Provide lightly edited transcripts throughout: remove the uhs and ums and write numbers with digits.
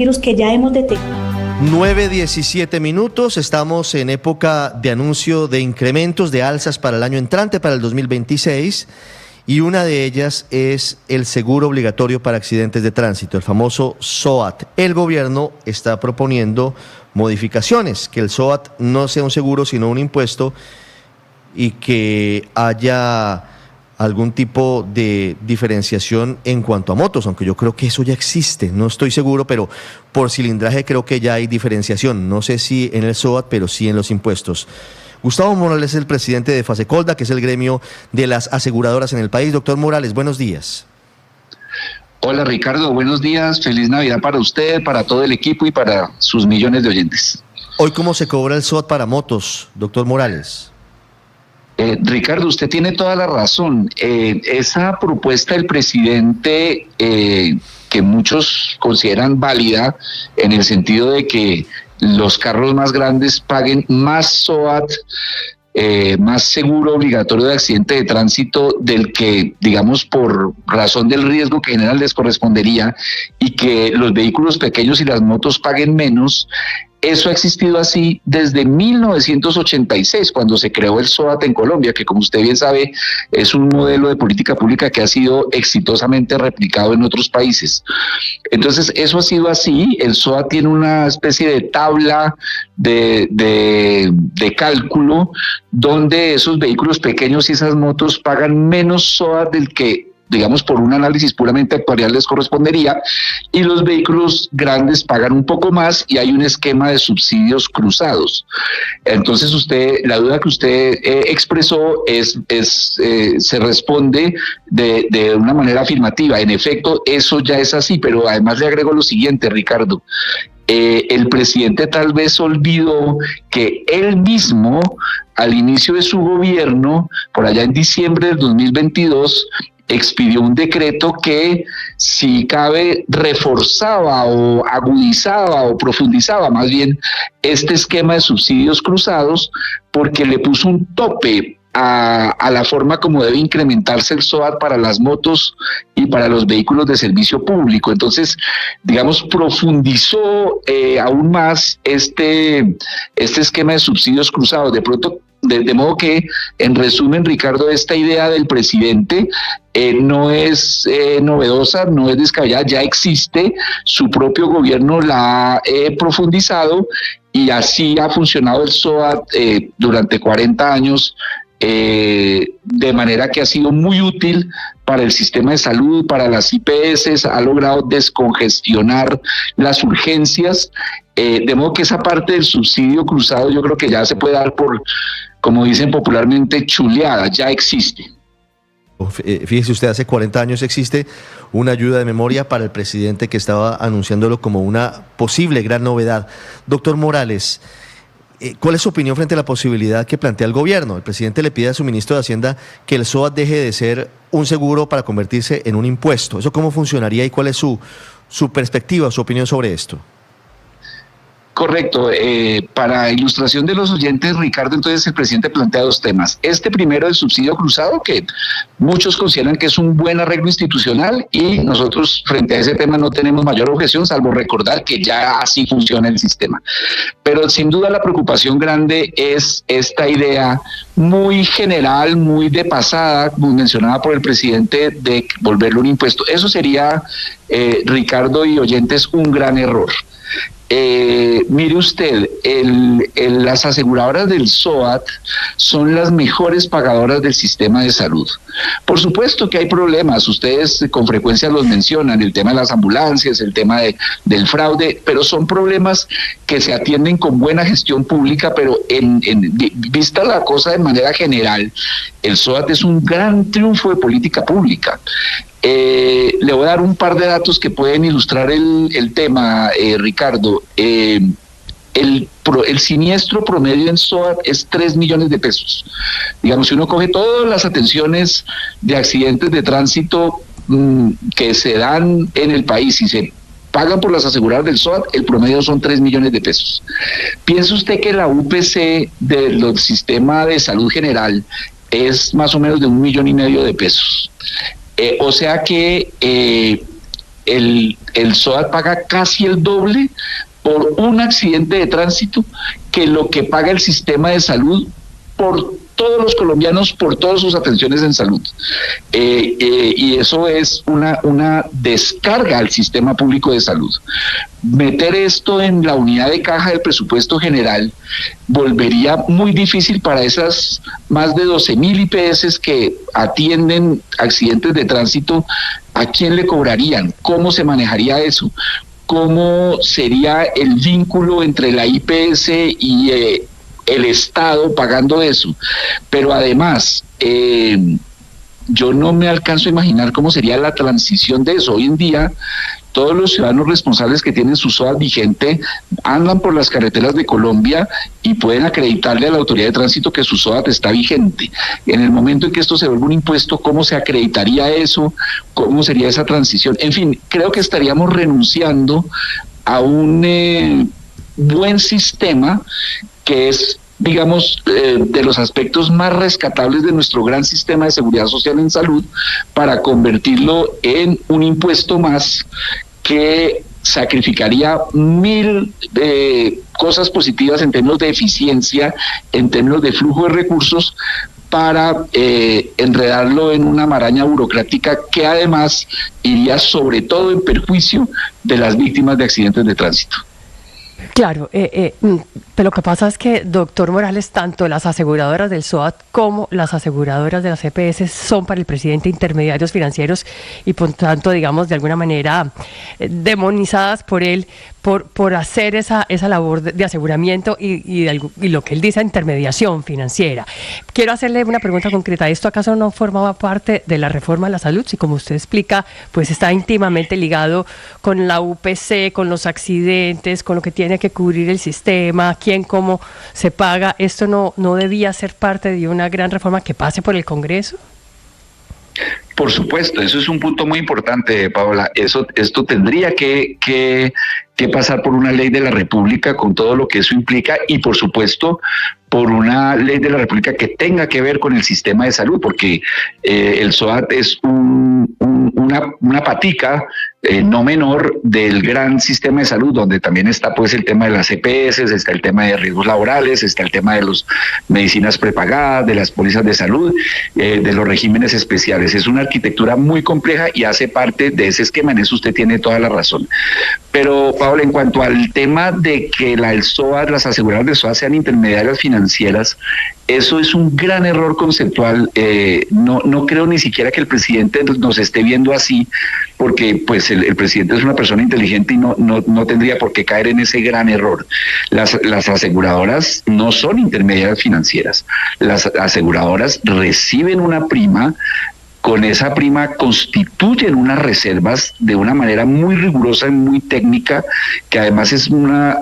virus que ya hemos detectado. 9:17 minutos, estamos en época de anuncio de incrementos, de alzas para el año entrante, para el 2026, y una de ellas es el seguro obligatorio para accidentes de tránsito, el famoso SOAT. El gobierno está proponiendo modificaciones, que el SOAT no sea un seguro sino un impuesto y que haya algún tipo de diferenciación en cuanto a motos, aunque yo creo que eso ya existe, no estoy seguro, pero por cilindraje creo que ya hay diferenciación, no sé si en el SOAT, pero sí en los impuestos. Gustavo Morales es el presidente de Fasecolda, que es el gremio de las aseguradoras en el país. Doctor Morales, buenos días. Hola Ricardo, buenos días, feliz Navidad para usted, para todo el equipo y para sus millones de oyentes. Hoy, ¿cómo se cobra el SOAT para motos, doctor Morales? Ricardo, usted tiene toda la razón. Esa propuesta del presidente, que muchos consideran válida, en el sentido de que los carros más grandes paguen más SOAT, más seguro obligatorio de accidente de tránsito del que, digamos, por razón del riesgo que general les correspondería, y que los vehículos pequeños y las motos paguen menos. Eso ha existido así desde 1986, cuando se creó el SOAT en Colombia, que, como usted bien sabe, es un modelo de política pública que ha sido exitosamente replicado en otros países. Entonces, eso ha sido así. El SOAT tiene una especie de tabla de cálculo donde esos vehículos pequeños y esas motos pagan menos SOAT del que, digamos, por un análisis puramente actuarial les correspondería, y los vehículos grandes pagan un poco más, y hay un esquema de subsidios cruzados. Entonces, la duda que usted expresó se responde de una manera afirmativa. En efecto, eso ya es así, pero además le agrego lo siguiente, Ricardo. El presidente tal vez olvidó que él mismo, al inicio de su gobierno, por allá en diciembre del 2022, expidió un decreto que, si cabe, reforzaba o agudizaba o profundizaba más bien este esquema de subsidios cruzados, porque le puso un tope a la forma como debe incrementarse el SOAT para las motos y para los vehículos de servicio público. Entonces, digamos, profundizó aún más este esquema de subsidios cruzados. De pronto, de modo que, en resumen, Ricardo, esta idea del presidente no es novedosa, no es descabellada, ya existe, su propio gobierno la ha profundizado, y así ha funcionado el SOAT durante 40 años, de manera que ha sido muy útil para el sistema de salud, para las IPS, ha logrado descongestionar las urgencias, de modo que esa parte del subsidio cruzado yo creo que ya se puede dar por, como dicen popularmente, chuleada, ya existe. Fíjese usted, hace 40 años existe una ayuda de memoria para el presidente, que estaba anunciándolo como una posible gran novedad. Doctor Morales, ¿cuál es su opinión frente a la posibilidad que plantea el gobierno? El presidente le pide a su ministro de Hacienda que el SOAT deje de ser un seguro para convertirse en un impuesto. ¿Eso cómo funcionaría y cuál es su perspectiva, su opinión sobre esto? Correcto. Para ilustración de los oyentes, Ricardo, entonces el presidente plantea dos temas. Este primero, el subsidio cruzado, que muchos consideran que es un buen arreglo institucional, y nosotros frente a ese tema no tenemos mayor objeción, salvo recordar que ya así funciona el sistema. Pero sin duda la preocupación grande es esta idea muy general, muy de pasada, como mencionada por el presidente, de volverlo un impuesto. Eso sería, Ricardo y oyentes, un gran error. Mire usted, las aseguradoras del SOAT son las mejores pagadoras del sistema de salud. Por supuesto que hay problemas, ustedes con frecuencia los mencionan, el tema de las ambulancias, el tema del fraude, pero son problemas que se atienden con buena gestión pública. Pero vista la cosa de manera general, el SOAT es un gran triunfo de política pública. Le voy a dar un par de datos que pueden ilustrar el tema, Ricardo. El siniestro promedio en SOAT es 3 millones de pesos. Digamos, si uno coge todas las atenciones de accidentes de tránsito que se dan en el país y se pagan por las aseguradoras del SOAT, el promedio son 3 millones de pesos. Piense usted que la UPC del sistema de salud general es más o menos de 1,5 millones de pesos. O sea que el SOAT paga casi el doble por un accidente de tránsito que lo que paga el sistema de salud por todos los colombianos, por todas sus atenciones en salud. Y eso es una descarga al sistema público de salud. Meter esto en la unidad de caja del presupuesto general volvería muy difícil para esas más de 12.000 IPS que atienden accidentes de tránsito. ¿A quién le cobrarían? ¿Cómo se manejaría eso? ¿Cómo sería el vínculo entre la IPS y el Estado pagando eso? Pero además, yo no me alcanzo a imaginar cómo sería la transición de eso. Hoy en día, todos los ciudadanos responsables que tienen su SOAT vigente andan por las carreteras de Colombia y pueden acreditarle a la autoridad de tránsito que su SOAT está vigente. En el momento en que esto se vuelva un impuesto, ¿cómo se acreditaría eso? ¿Cómo sería esa transición? En fin, creo que estaríamos renunciando a un buen sistema que es, digamos, de los aspectos más rescatables de nuestro gran sistema de seguridad social en salud, para convertirlo en un impuesto más que sacrificaría 1.000 cosas positivas en términos de eficiencia, en términos de flujo de recursos, para enredarlo en una maraña burocrática que además iría sobre todo en perjuicio de las víctimas de accidentes de tránsito. Claro, pero lo que pasa es que, doctor Morales, tanto las aseguradoras del SOAT como las aseguradoras de las EPS son para el presidente intermediarios financieros y por tanto, digamos, de alguna manera demonizadas por él por hacer esa labor de aseguramiento y lo que él dice, intermediación financiera. Quiero hacerle una pregunta concreta. ¿Esto acaso no formaba parte de la reforma a la salud? Si, como usted explica, pues está íntimamente ligado con la UPC, con los accidentes, con lo que tiene que cubrir el sistema, quién, cómo se paga. ¿Esto no debía ser parte de una gran reforma que pase por el Congreso? Por supuesto, eso es un punto muy importante, Paola. Esto tendría que pasar por una ley de la República con todo lo que eso implica y, por supuesto, por una ley de la República que tenga que ver con el sistema de salud, porque el SOAT es una patica no menor del gran sistema de salud, donde también está pues el tema de las EPS, está el tema de riesgos laborales, está el tema de las medicinas prepagadas, de las pólizas de salud, de los regímenes especiales. Es una arquitectura muy compleja y hace parte de ese esquema. En eso usted tiene toda la razón. Pero, Pablo, en cuanto al tema de que el SOAT, las aseguradoras del SOAT sean intermediarias financieras, eso es un gran error conceptual. No creo ni siquiera que el presidente nos esté viendo así, porque pues el presidente es una persona inteligente y no tendría por qué caer en ese gran error. Las aseguradoras no son intermediarias financieras. Las aseguradoras reciben una prima. Con esa prima constituyen unas reservas de una manera muy rigurosa y muy técnica, que además es una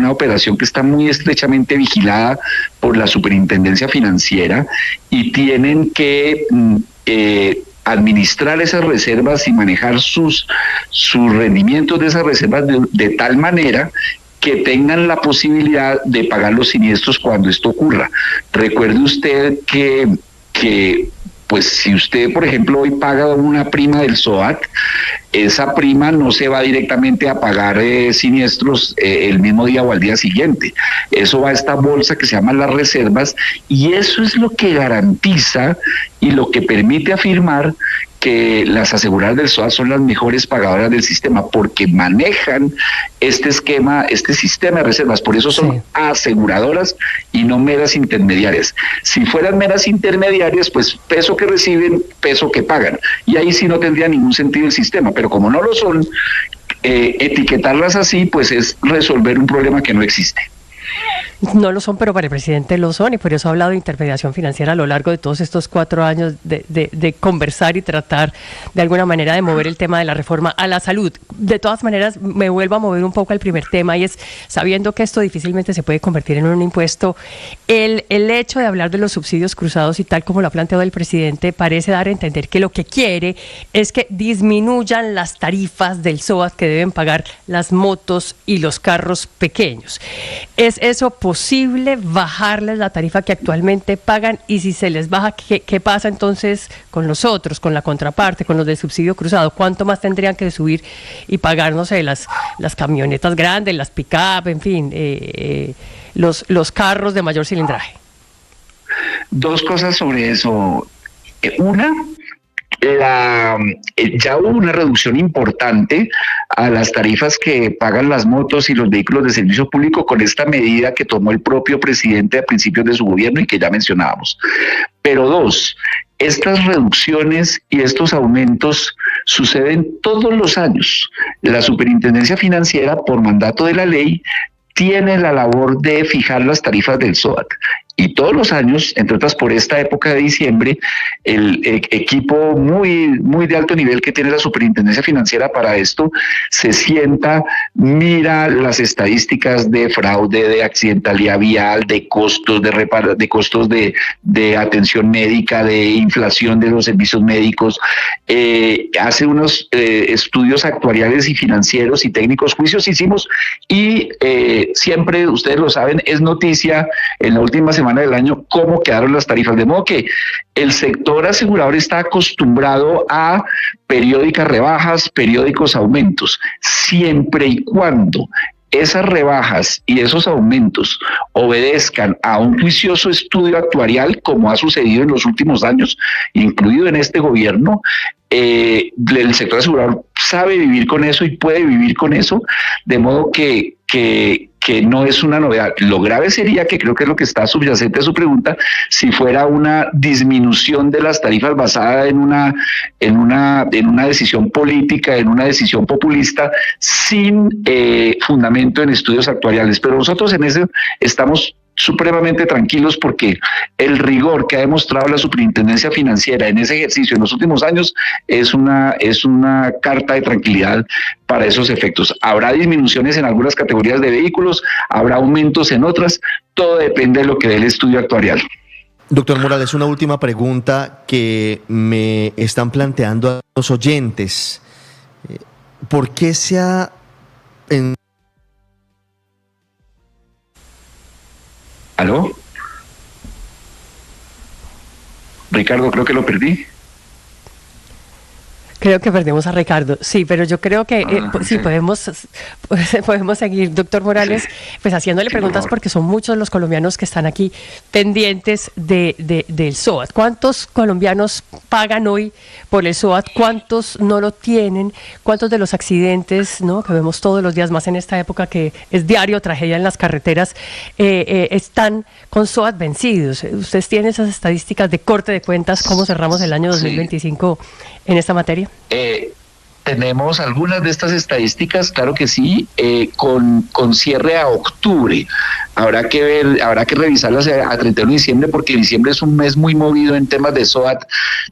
operación que está muy estrechamente vigilada por la Superintendencia Financiera, y tienen que administrar esas reservas y manejar sus rendimientos de esas reservas de tal manera que tengan la posibilidad de pagar los siniestros cuando esto ocurra. Recuerde usted que pues si usted, por ejemplo, hoy paga una prima del SOAT, esa prima no se va directamente a pagar siniestros el mismo día o al día siguiente. Eso va a esta bolsa que se llama las reservas, y eso es lo que garantiza y lo que permite afirmar que las aseguradoras del SOAT son las mejores pagadoras del sistema, porque manejan este esquema, este sistema de reservas. Por eso son aseguradoras y no meras intermediarias. Si fueran meras intermediarias, pues peso que reciben, peso que pagan. Y ahí sí no tendría ningún sentido el sistema. Pero como no lo son, etiquetarlas así, pues es resolver un problema que no existe. No lo son, pero para el presidente lo son, y por eso ha hablado de intermediación financiera a lo largo de todos estos 4 años de conversar y tratar de alguna manera de mover el tema de la reforma a la salud. De todas maneras, me vuelvo a mover un poco al primer tema, y es, sabiendo que esto difícilmente se puede convertir en un impuesto, el hecho de hablar de los subsidios cruzados y tal como lo ha planteado el presidente parece dar a entender que lo que quiere es que disminuyan las tarifas del SOAT que deben pagar las motos y los carros pequeños. ¿Es eso posible bajarles la tarifa que actualmente pagan? Y si se les baja, ¿qué pasa entonces con los otros, con la contraparte, con los del subsidio cruzado? ¿Cuánto más tendrían que subir y pagar, no sé, las camionetas grandes, las pick-up, en fin, los carros de mayor cilindraje? Dos cosas sobre eso. Una, ya hubo una reducción importante a las tarifas que pagan las motos y los vehículos de servicio público con esta medida que tomó el propio presidente a principios de su gobierno y que ya mencionábamos. Pero dos, estas reducciones y estos aumentos suceden todos los años. La Superintendencia Financiera, por mandato de la ley, tiene la labor de fijar las tarifas del SOAT. Y todos los años, entre otras por esta época de diciembre, el equipo muy de alto nivel que tiene la Superintendencia Financiera para esto, se sienta, mira las estadísticas de fraude, de accidentalidad vial, de costos, de costos de atención médica, de inflación de los servicios médicos, hace unos estudios actuariales y financieros y técnicos, juicios hicimos, y siempre, ustedes lo saben, es noticia en la última semana del año cómo quedaron las tarifas, de modo que el sector asegurador está acostumbrado a periódicas rebajas, periódicos aumentos, siempre y cuando esas rebajas y esos aumentos obedezcan a un juicioso estudio actuarial, como ha sucedido en los últimos años, incluido en este gobierno. El sector asegurador sabe vivir con eso y puede vivir con eso, de modo que no es una novedad. Lo grave sería, que creo que es lo que está subyacente a su pregunta, si fuera una disminución de las tarifas basada en una decisión política, en una decisión populista, sin fundamento en estudios actuariales. Pero nosotros en eso estamos supremamente tranquilos, porque el rigor que ha demostrado la Superintendencia Financiera en ese ejercicio en los últimos años es una carta de tranquilidad para esos efectos. Habrá disminuciones en algunas categorías de vehículos, habrá aumentos en otras, todo depende de lo que dé el estudio actuarial. Doctor Morales, una última pregunta que me están planteando a los oyentes. ¿Por qué se ha... ¿Aló? Ricardo, creo que lo perdí. Creo que perdimos a Ricardo, sí, pero yo creo que sí podemos seguir, doctor Morales, pues haciéndole preguntas, porque son muchos los colombianos que están aquí pendientes del SOAT. ¿Cuántos colombianos pagan hoy por el SOAT? ¿Cuántos no lo tienen? ¿Cuántos de los accidentes, no, que vemos todos los días, más en esta época que es diario tragedia en las carreteras, están con SOAT vencidos? ¿Ustedes tienen esas estadísticas de corte de cuentas? ¿Cómo cerramos el año 2025 en esta materia? Tenemos algunas de estas estadísticas, claro que sí, con cierre a octubre. Habrá que ver, habrá que revisarlas a 31 de diciembre, porque diciembre es un mes muy movido en temas de SOAT,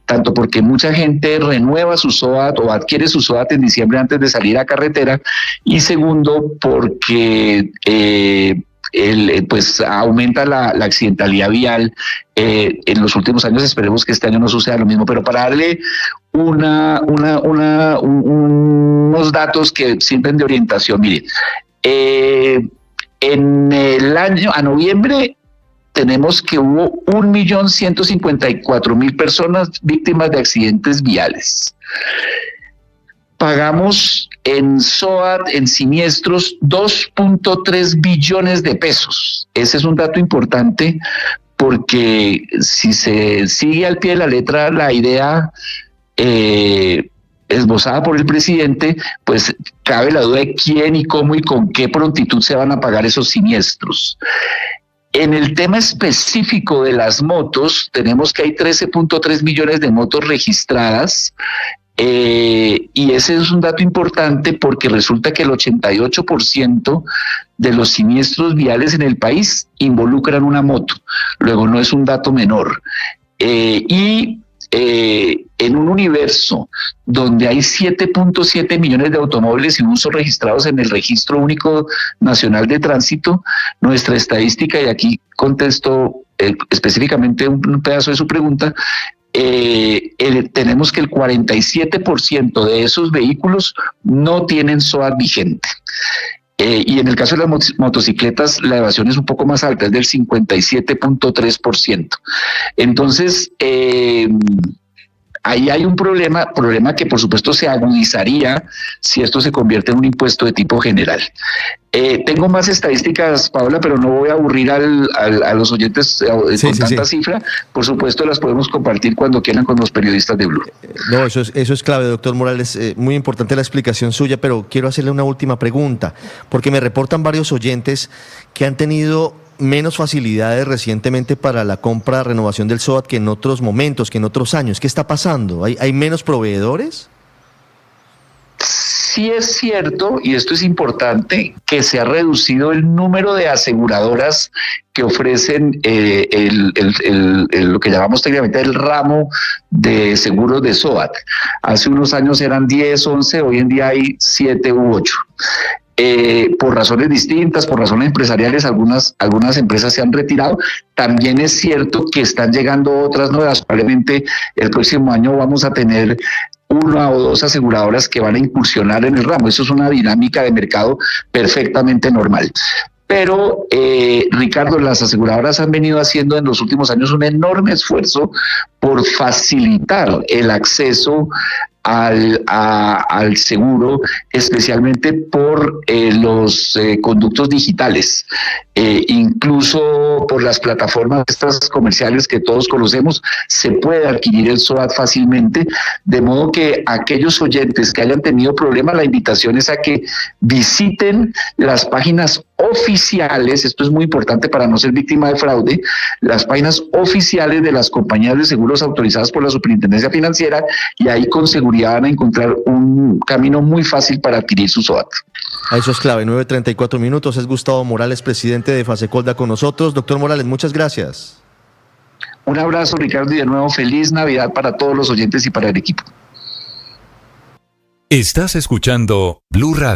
tanto porque mucha gente renueva su SOAT o adquiere su SOAT en diciembre antes de salir a carretera, y segundo, porque pues aumenta la accidentalidad vial en los últimos años. Esperemos que este año no suceda lo mismo, pero para darle unos datos que sirven de orientación, mire, en el año, a noviembre, tenemos que hubo 1.154.000 personas víctimas de accidentes viales. Pagamos en SOAT, en siniestros, 2.3 billones de pesos. Ese es un dato importante, porque si se sigue al pie de la letra la idea esbozada por el presidente, pues cabe la duda de quién y cómo y con qué prontitud se van a pagar esos siniestros. En el tema específico de las motos, tenemos que hay 13.3 millones de motos registradas. Y ese es un dato importante, porque resulta que el 88% de los siniestros viales en el país involucran una moto. Luego, no es un dato menor. En un universo donde hay 7.7 millones de automóviles sin uso registrados en el Registro Único Nacional de Tránsito, nuestra estadística, y aquí contesto específicamente un pedazo de su pregunta, tenemos que el 47% de esos vehículos no tienen SOAT vigente. Y en el caso de las motocicletas, la evasión es un poco más alta, es del 57.3%. Entonces, ahí hay un problema que por supuesto se agudizaría si esto se convierte en un impuesto de tipo general. Tengo más estadísticas, Paola, pero no voy a aburrir a los oyentes con tanta cifra. Por supuesto, las podemos compartir cuando quieran con los periodistas de Blue. No, eso es clave, doctor Morales. Muy importante la explicación suya, pero quiero hacerle una última pregunta, porque me reportan varios oyentes que han tenido menos facilidades recientemente para la compra, renovación del SOAT que en otros momentos, que en otros años. ¿Qué está pasando? ¿Hay menos proveedores? Sí es cierto, y esto es importante, que se ha reducido el número de aseguradoras que ofrecen lo que llamamos técnicamente el ramo de seguros de SOAT. Hace unos años eran 10, 11, hoy en día hay 7 u 8. Por razones distintas, por razones empresariales, algunas empresas se han retirado. También es cierto que están llegando otras nuevas. Probablemente el próximo año vamos a tener 1 o 2 aseguradoras que van a incursionar en el ramo. Eso es una dinámica de mercado perfectamente normal. Pero, Ricardo, las aseguradoras han venido haciendo en los últimos años un enorme esfuerzo por facilitar el acceso al seguro, especialmente por los conductos digitales, incluso por las plataformas estas comerciales que todos conocemos, se puede adquirir el SOAT fácilmente, de modo que aquellos oyentes que hayan tenido problemas, la invitación es a que visiten las páginas oficiales, esto es muy importante para no ser víctima de fraude, las páginas oficiales de las compañías de seguros autorizadas por la Superintendencia Financiera, y ahí con seguridad van a encontrar un camino muy fácil para adquirir su SOAT. Eso es clave, 9:34 minutos. Es Gustavo Morales, presidente de Fasecolda, con nosotros. Doctor Morales, muchas gracias. Un abrazo, Ricardo, y de nuevo feliz Navidad para todos los oyentes y para el equipo. Estás escuchando Blue Radio.